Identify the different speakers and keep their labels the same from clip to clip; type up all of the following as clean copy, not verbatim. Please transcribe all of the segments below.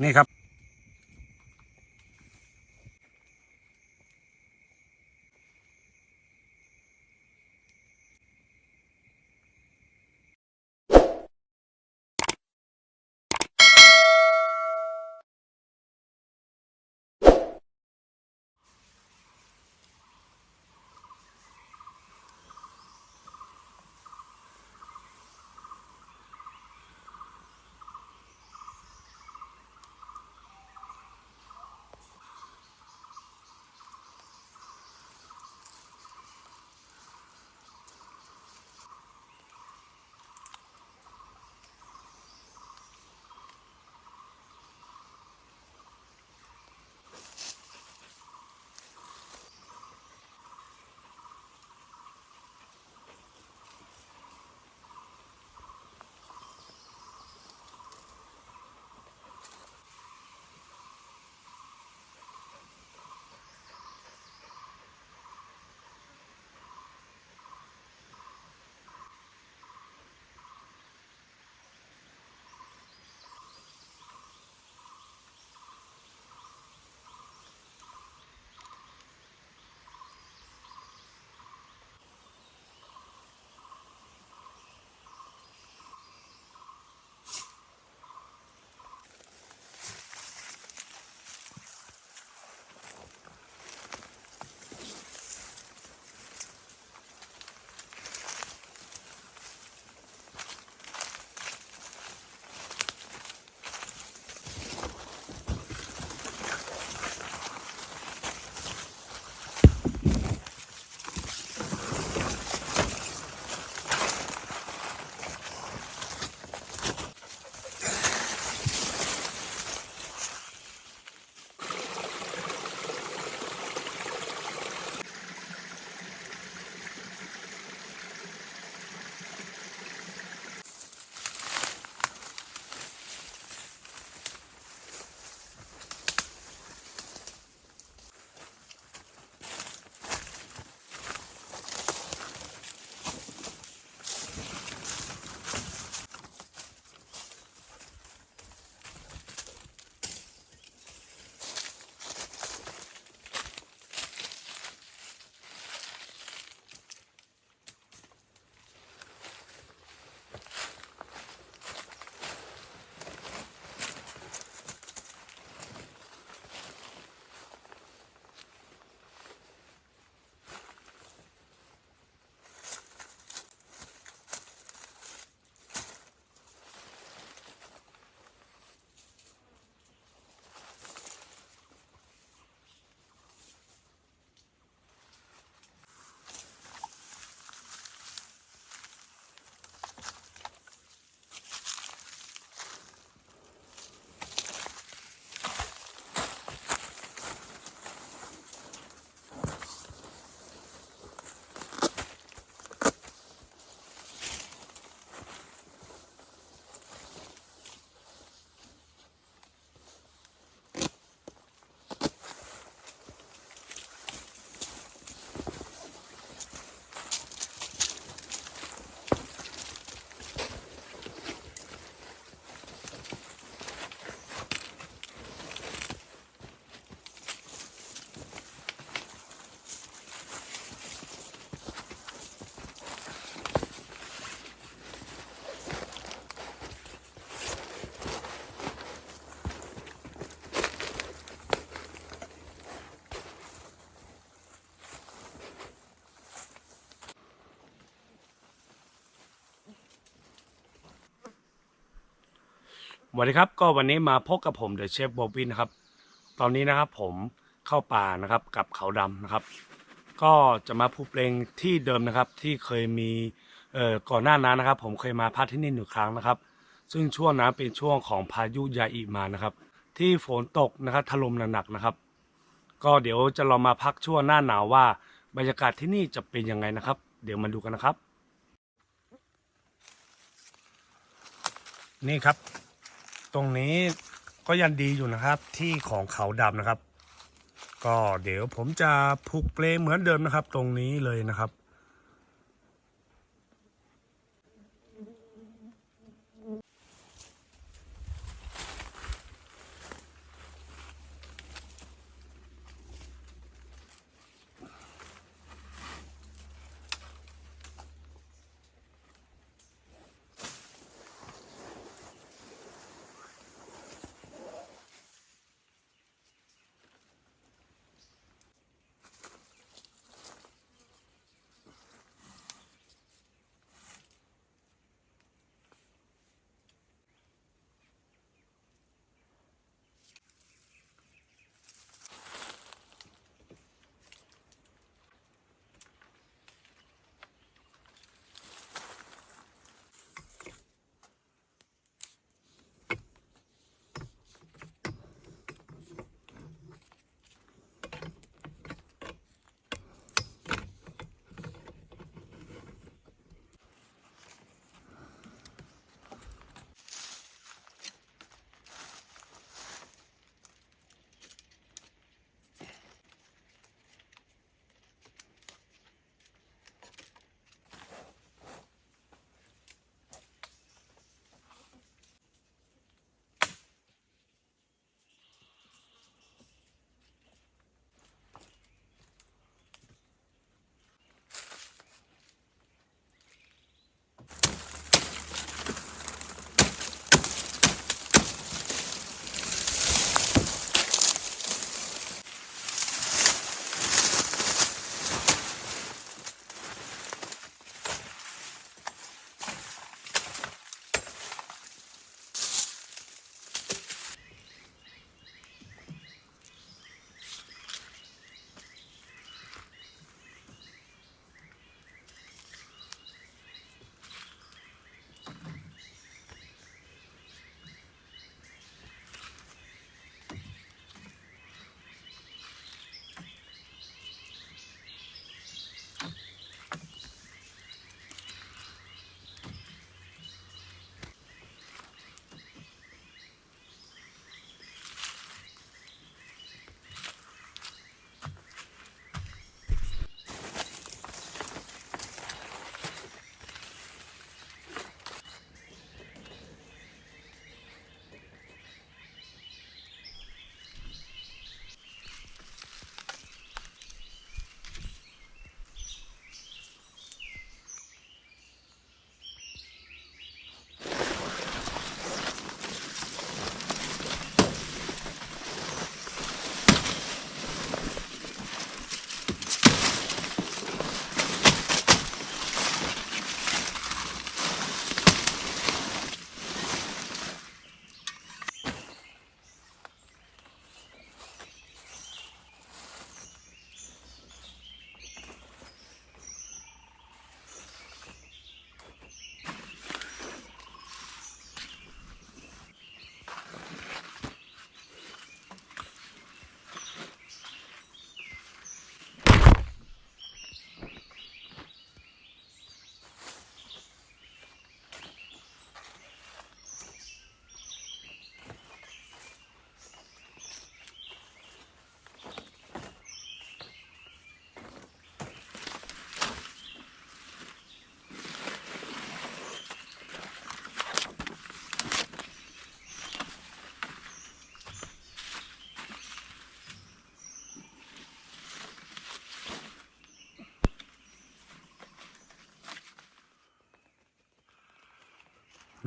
Speaker 1: นี่ครับสวัสดีครับก็วันนี้มาพบกับผมเดอะเชฟโบบินนะครับตอนนี้นะครับผมเข้าป่านะครับกับเขาดำนะครับก็จะมาพูดเพลงที่เดิมนะครับที่เคยมีก่อนหน้านั้นนะครับผมเคยมาพักที่นี่หนึ่งครั้งนะครับซึ่งช่วงนั้นเป็นช่วงของพายุยาอิมานะครับที่ฝนตกนะครับถล่มหนักๆนะครับก็เดี๋ยวจะลองมาพักช่วงหน้าหนาวว่าบรรยากาศที่นี่จะเป็นยังไงนะครับเดี๋ยวมาดูกันนะครับนี่ครับตรงนี้ก็ยังดีอยู่นะครับที่ของเขาดำนะครับก็เดี๋ยวผมจะผูกเปลเหมือนเดิมนะครับตรงนี้เลยนะครับ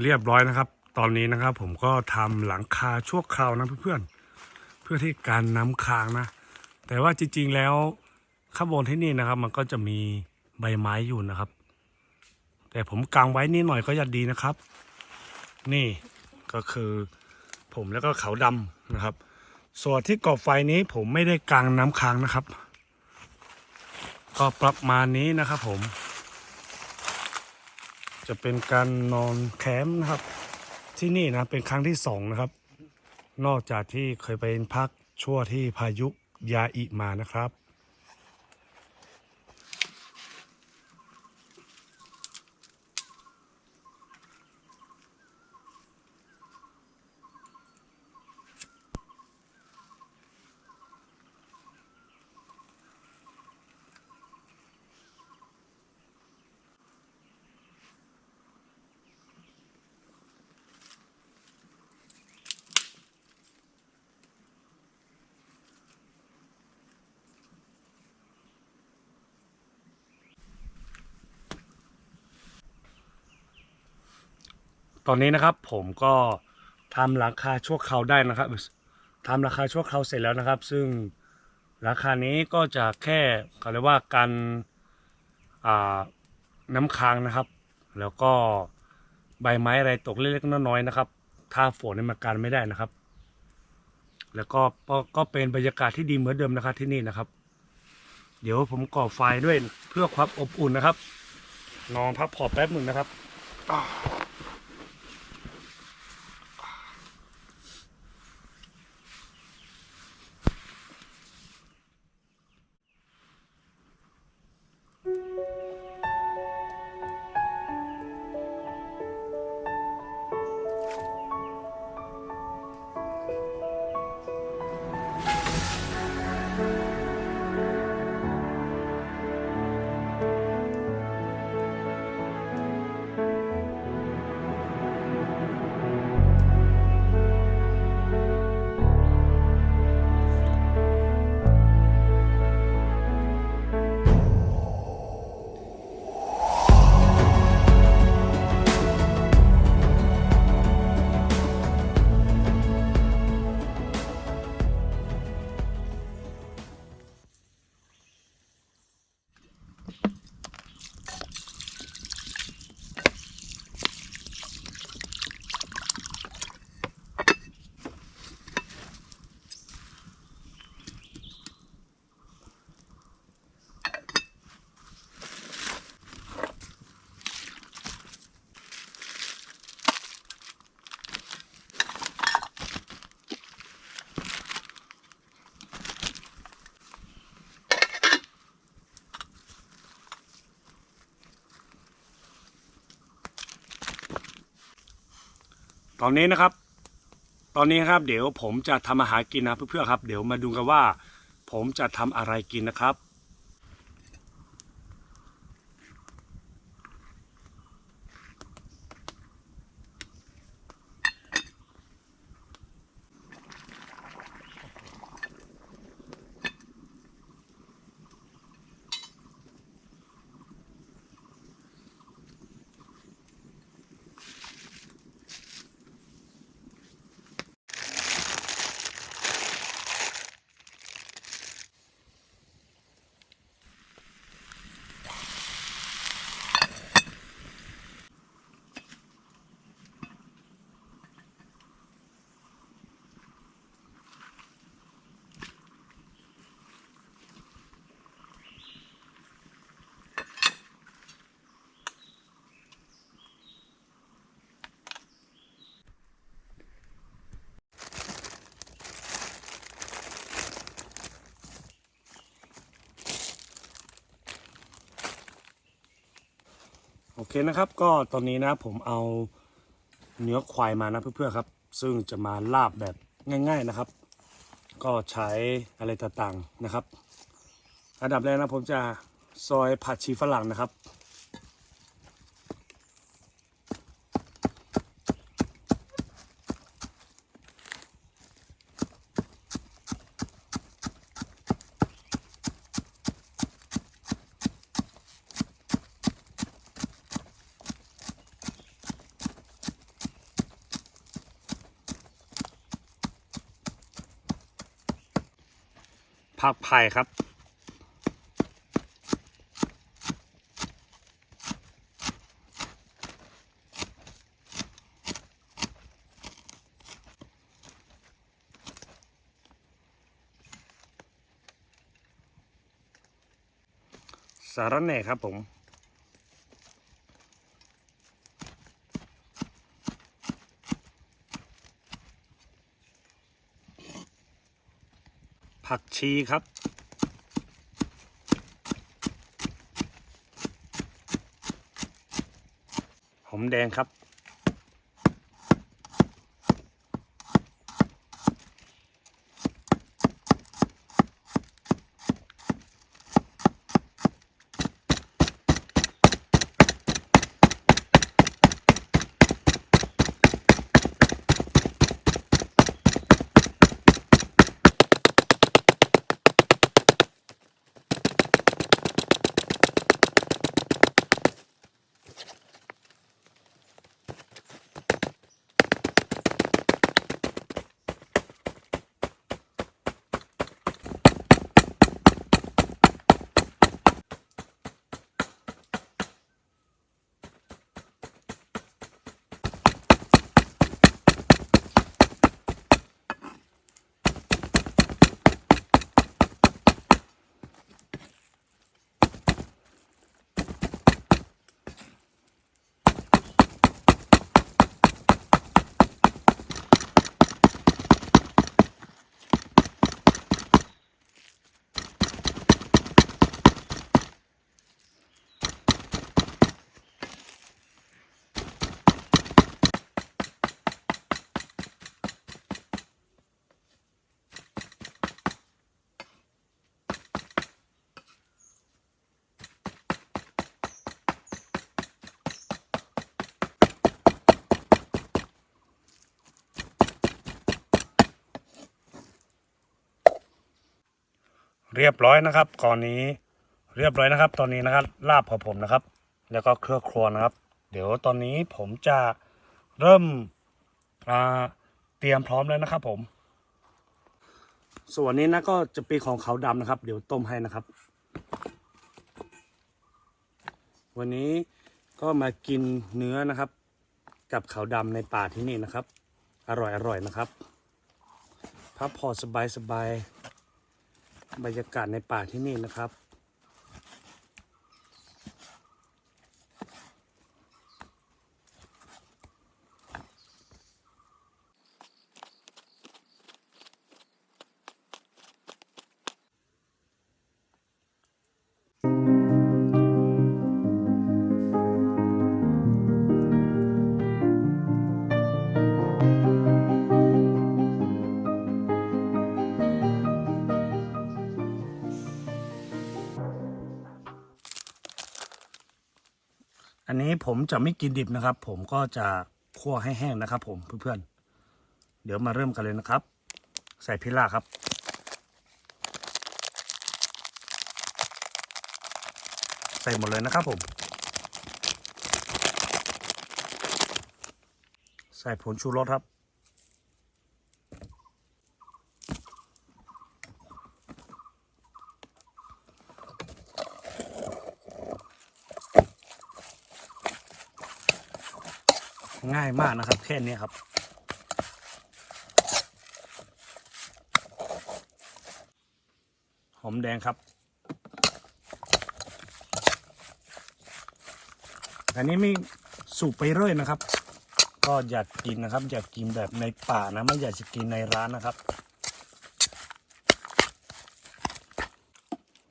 Speaker 1: เรียบร้อยนะครับ ตอนนี้นะครับผมก็ทำหลังคาชั่วคราวนะเพื่อนๆเพื่อที่การน้ำค้างนะแต่ว่าจริงๆแล้วข้างบนที่นี่นะครับมันก็จะมีใบไม้อยู่นะครับ แต่ผมกางไว้นิดหน่อยก็จะดีนะครับนี่ก็คือผมแล้วก็เขาดำนะครับส่วนที่ก่อไฟนี้ผมไม่ได้กางน้ำค้างนะครับก็ประมาณนี้นะครับผมจะเป็นการนอนแคมป์นะครับที่นี่นะเป็นครั้งที่2นะครับนอกจากที่เคยไปพักช่วงที่พายุยาอิมานะครับตอนนี้นะครับผมก็ทำหลังคาชั่วคราวได้นะครับทำราคาชั่วคราวเสร็จแล้วนะครับ ซึ่งราคานี้ก็จะแค่เขาเรียกว่ากันน้ำค้างนะครับแล้วก็ใบไม้อะไรตกเล็กๆน้อยๆนะครับถ้าฝนมากันไม่ได้นะครับแล้วก็เป็นบรรยากาศที่ดีเหมือนเดิมนะครับที่นี่นะครับเดี๋ยวผมก่อไฟด้วยเพื่อความอบอุ่นนะครับนอนพักผ่อนแป๊บหนึ่งนะครับตอนนี้นะครับเดี๋ยวผมจะทำอาหารกินนะเพื่อนๆครับเดี๋ยวมาดูกันว่าผมจะทำอะไรกินนะครับโอเคนะครับก็ตอนนี้นะผมเอาเนื้อควายมานะเพื่อนๆครับซึ่งจะมาลาบแบบง่ายๆนะครับก็ใช้อะไรต่างๆนะครับอันดับแรกนะผมจะซอยผักชีฝรั่งนะครับ ผักไผ่ครับสาระแหน่ครับผมผักชีครับหอมแดงครับเรียบร้อยนะครับก่อนนี้เรียบร้อยนะครับตอนนี้นะครับลาบของผมนะครับแล้วก็เครื่องครัวนะครับเดี๋ยวตอนนี้ผมจะเริ่มเตรียมพร้อมแล้วนะครับผมส่วนนี้นะก็จะเป็นของเขาดำนะครับเดี๋ยวต้มให้นะครับวันนี้ก็มากินเนื้อนะครับกับเขาดำในป่าที่นี่นะครับอร่อยนะครับพักผ่อนสบายบรรยากาศในป่าที่นี่นะครับอันนี้ผมจะไม่กินดิบนะครับผมก็จะคั่วให้แห้งนะครับผมเพื่อนๆเดี๋ยวมาเริ่มกันเลยนะครับใส่พิล่าครับใส่หมดเลยนะครับผมใส่ผงชูรสครับง่ายมากนะครับแค่นี้ครับหอมแดงครับอันนี้ไม่สูบไปเรื่อยนะครับก็อยากกินนะครับอยากกินแบบในป่านะไม่อยากจะกินในร้านนะครับ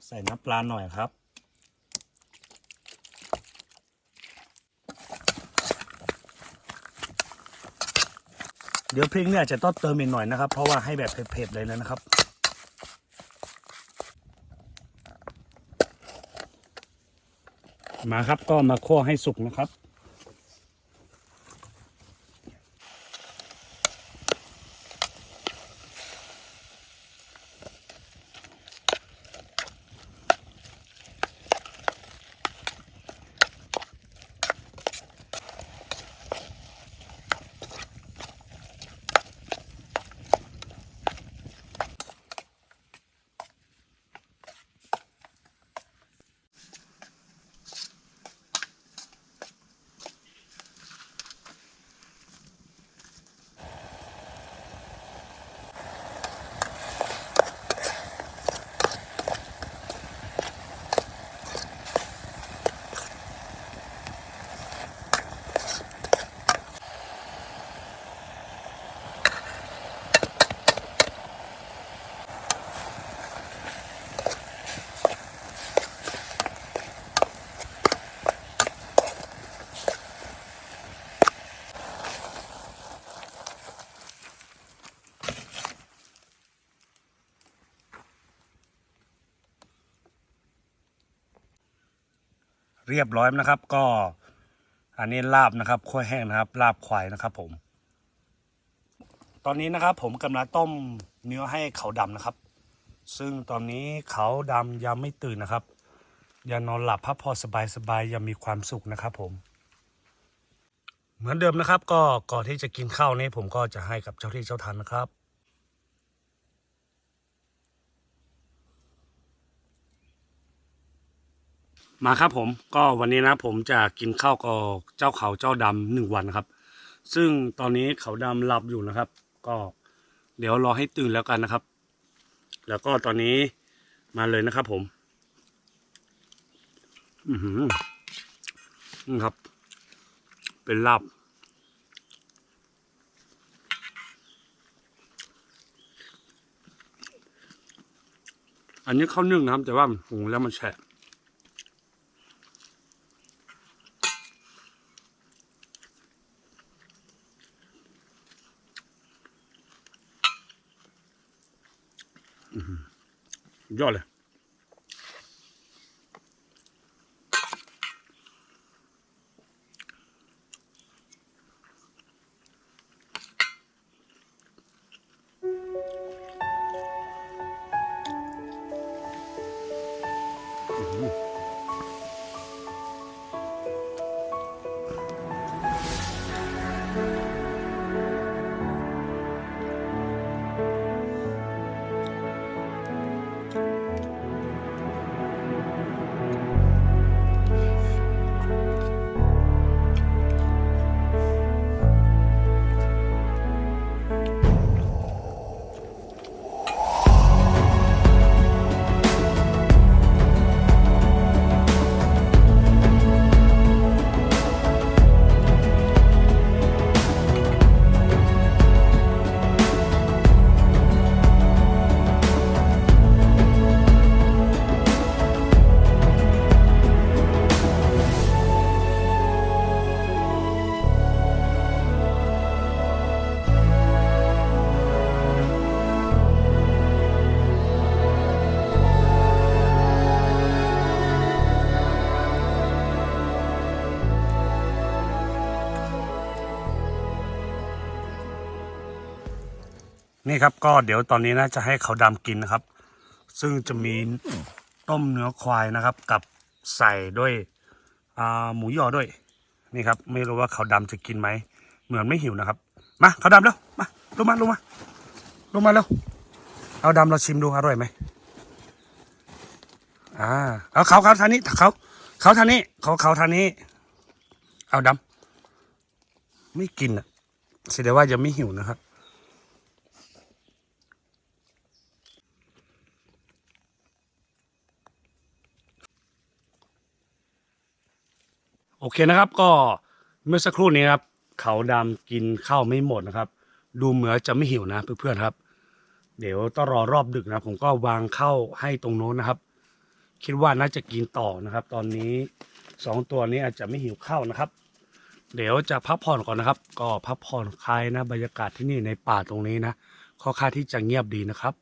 Speaker 1: ใส่น้ำปลาหน่อยครับเดี๋ยวพริกเนี่ยจะต้องเติมอีกหน่อยนะครับเพราะว่าให้แบบเผ็ดๆเลยนะครับมาครับก็มาคั่วให้สุกนะครับ เรียบร้อยนะครับก็อันนี้ลาบนะครับคั่วแห้งนะครับลาบควายนะครับผมตอนนี้นะครับผมกำลังต้มเนื้อให้เขาดำนะครับซึ่งตอนนี้เขาดำยังไม่ตื่นนะครับยังนอนหลับพักผ่อนสบายๆยังมีความสุขนะครับผมเหมือนเดิมนะครับก็ก่อนที่จะกินข้าวนี้ผมก็จะให้กับเจ้าที่เจ้าทางนะครับมาครับผมก็วันนี้นะผมจะกินข้าวกับเจ้าเขาเจ้าดำ1 วันนะครับซึ่งตอนนี้เขาดำหลับอยู่นะครับก็เดี๋ยวรอให้ตื่นแล้วกันนะครับแล้วก็ตอนนี้มาเลยนะครับผมนี่ครับเป็นลาบอันนี้ข้าวนึ่งนะครับแต่ว่าหุงแล้วมันแฉะยอดเลยนี่ครับก็เดี๋ยวตอนนี้นะจะให้เขาดำกินนะครับซึ่งจะมีต้มเนื้อควายนะครับกับใส่ด้วยหมูยอด้วยนี่ครับไม่รู้ว่าเขาดำจะกินไหมเหมือนไม่หิวนะครับมาเขาดำแล้วมาลงมาแล้วเอาดำเราชิมดูอร่อยไหมเอาเขาทางนี้เขาทางนี้เขาทางนี้เอาดำไม่กินอ่ะแสดงว่ายังไม่หิวนะครับโอเคนะครับก็เมื่อสักครู่นี้ครับเขาดำกินข้าวไม่หมดนะครับดูเหมือนจะไม่หิวนะเพื่อนๆครับเดี๋ยวต้องรอรอบดึกนะผมก็วางข้าวให้ตรงโน้นนะครับคิดว่าน่าจะกินต่อนะครับตอนนี้2 ตัวนี้อาจจะไม่หิวข้าวนะครับเดี๋ยวจะพักผ่อนก่อนนะครับก็พักผ่อนคลายนะบรรยากาศที่นี่ในป่าตรงนี้นะค่อนข้างที่จะเงียบดีนะครับ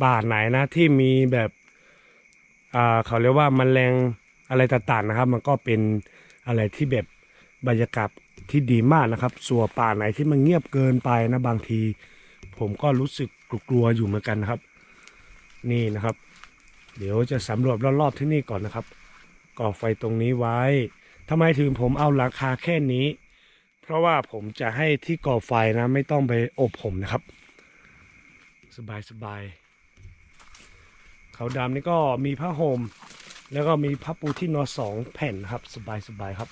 Speaker 1: ป่าไหนนะที่มีแบบเขาเรียกว่าแมลงอะไรต่างๆนะครับมันก็เป็นอะไรที่แบบบรรยากาศที่ดีมากนะครับส่วนป่าไหนที่มันเงียบเกินไปนะบางทีผมก็รู้สึกกลัวๆอยู่เหมือนกันนะครับนี่นะครับเดี๋ยวจะสำรวจรอบๆที่นี่ก่อนนะครับก่อไฟตรงนี้ไว้ทำไมถึงผมเอาราคาแค่นี้เพราะว่าผมจะให้ที่ก่อไฟนะไม่ต้องไปอบผมนะครับสบายๆเขาดำนี่ก็มีผ้าห่มแล้วก็มีผ้าปูที่นอน2 แผ่นนะครับสบายครับ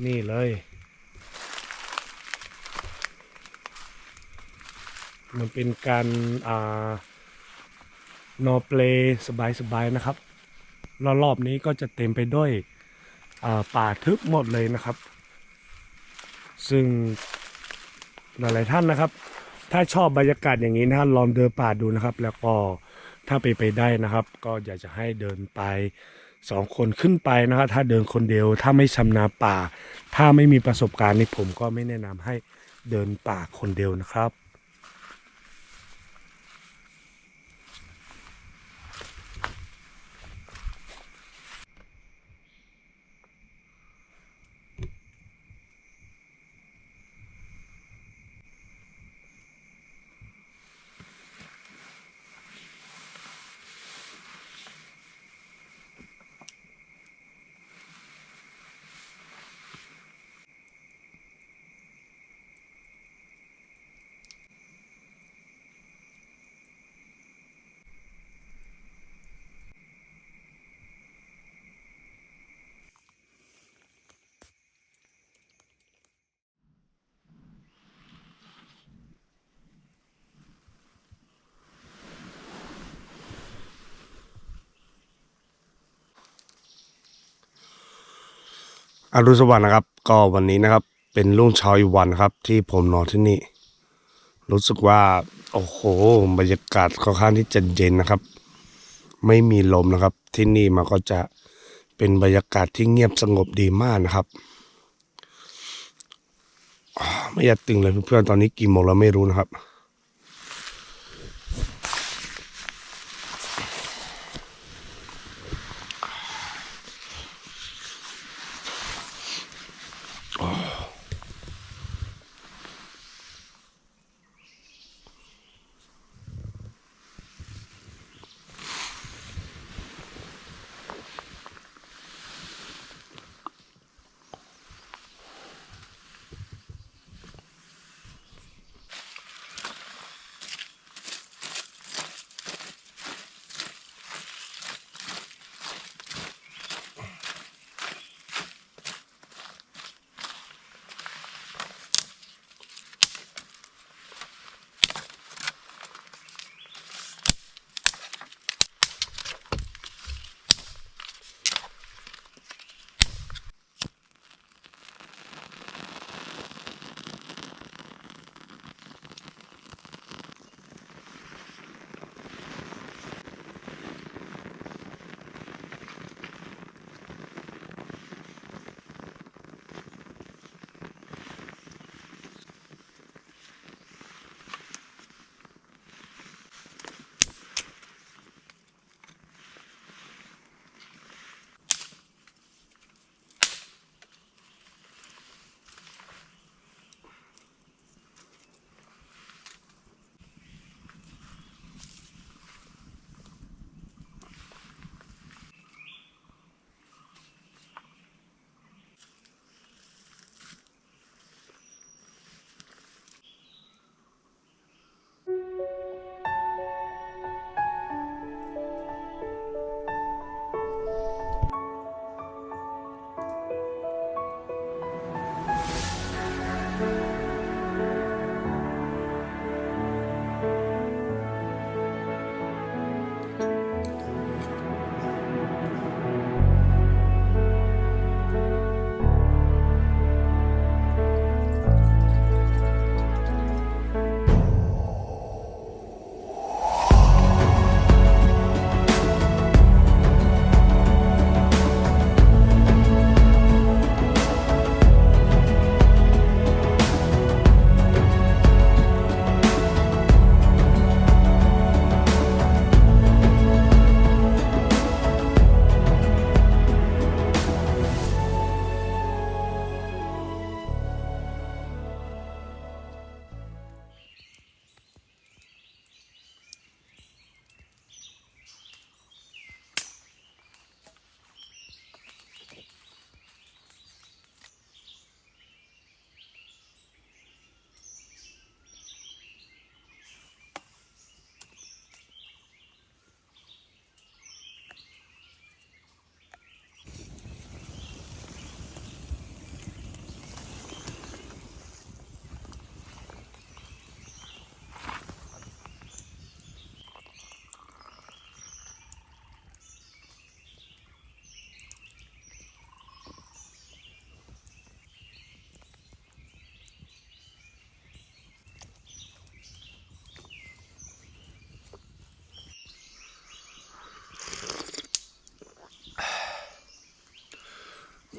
Speaker 1: นี่เลยมันเป็นการนอนเปลสบายนะครับรอบๆนี้ก็จะเต็มไปด้วยป่าทึบหมดเลยนะครับซึ่งหลายๆท่านนะครับถ้าชอบบรรยากาศอย่างนี้นะลองเดินป่าดูนะครับแล้วก็ถ้าไปได้นะครับก็อยากจะให้เดินไป2 คนขึ้นไปนะครับถ้าเดินคนเดียวถ้าไม่ชำนาญป่าถ้าไม่มีประสบการณ์นี่ผมก็ไม่แนะนำให้เดินป่าคนเดียวนะครับอรุณสวัสดิ์นะครับก็วันนี้นะครับเป็นรุ่งเช้าอีกวันครับที่ผมนอนที่นี่รู้สึกว่าโอ้โหบรรยากาศค่อนข้างที่จะเย็นนะครับไม่มีลมนะครับที่นี่มันก็จะเป็นบรรยากาศที่เงียบสงบดีมากนะครับไม่อยากตื่นเลยเพื่อนๆตอนนี้กี่โมงเราไม่รู้นะครับ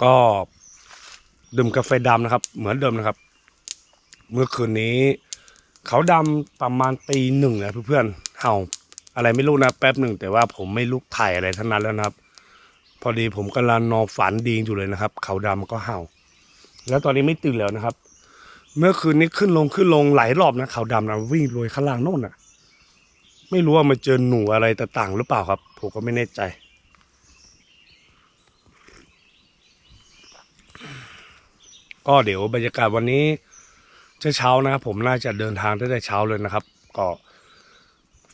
Speaker 1: ก็ดื่มกาแฟดำนะครับเหมือนเดิมนะครับเมื่อคืนนี้เขาดำประมาณตีหนึ่งนะเพื่อนๆเห่าอะไรไม่รู้นะแป๊บหนึ่งแต่ว่าผมไม่ลุกถ่ายอะไรทั้งนั้นแล้วนะครับพอดีผมกำลังนอนฝันดีอยู่เลยนะครับเขาดำก็เห่าแล้วตอนนี้ไม่ตื่นแล้วนะครับเมื่อคืนนี้ขึ้นลงหลายรอบนะเขาดำนะวิ่งลอยข้างล่างโน่นน่ะไม่รู้ว่ามาเจอหนูอะไรต่างๆหรือเปล่าครับผมก็ไม่แน่ใจก็เดี๋ยวบรรยากาศวันนี้เช้านะครับผมน่าจะเดินทางได้เช้าเลยนะครับก็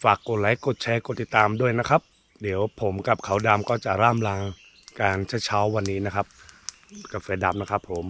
Speaker 1: ฝากกดไลค์กดแชร์กดติดตามด้วยนะครับเดี๋ยวผมกับเขาดำก็จะร่ำลาการเช้าวันนี้นะครับกาแฟดำนะครับผม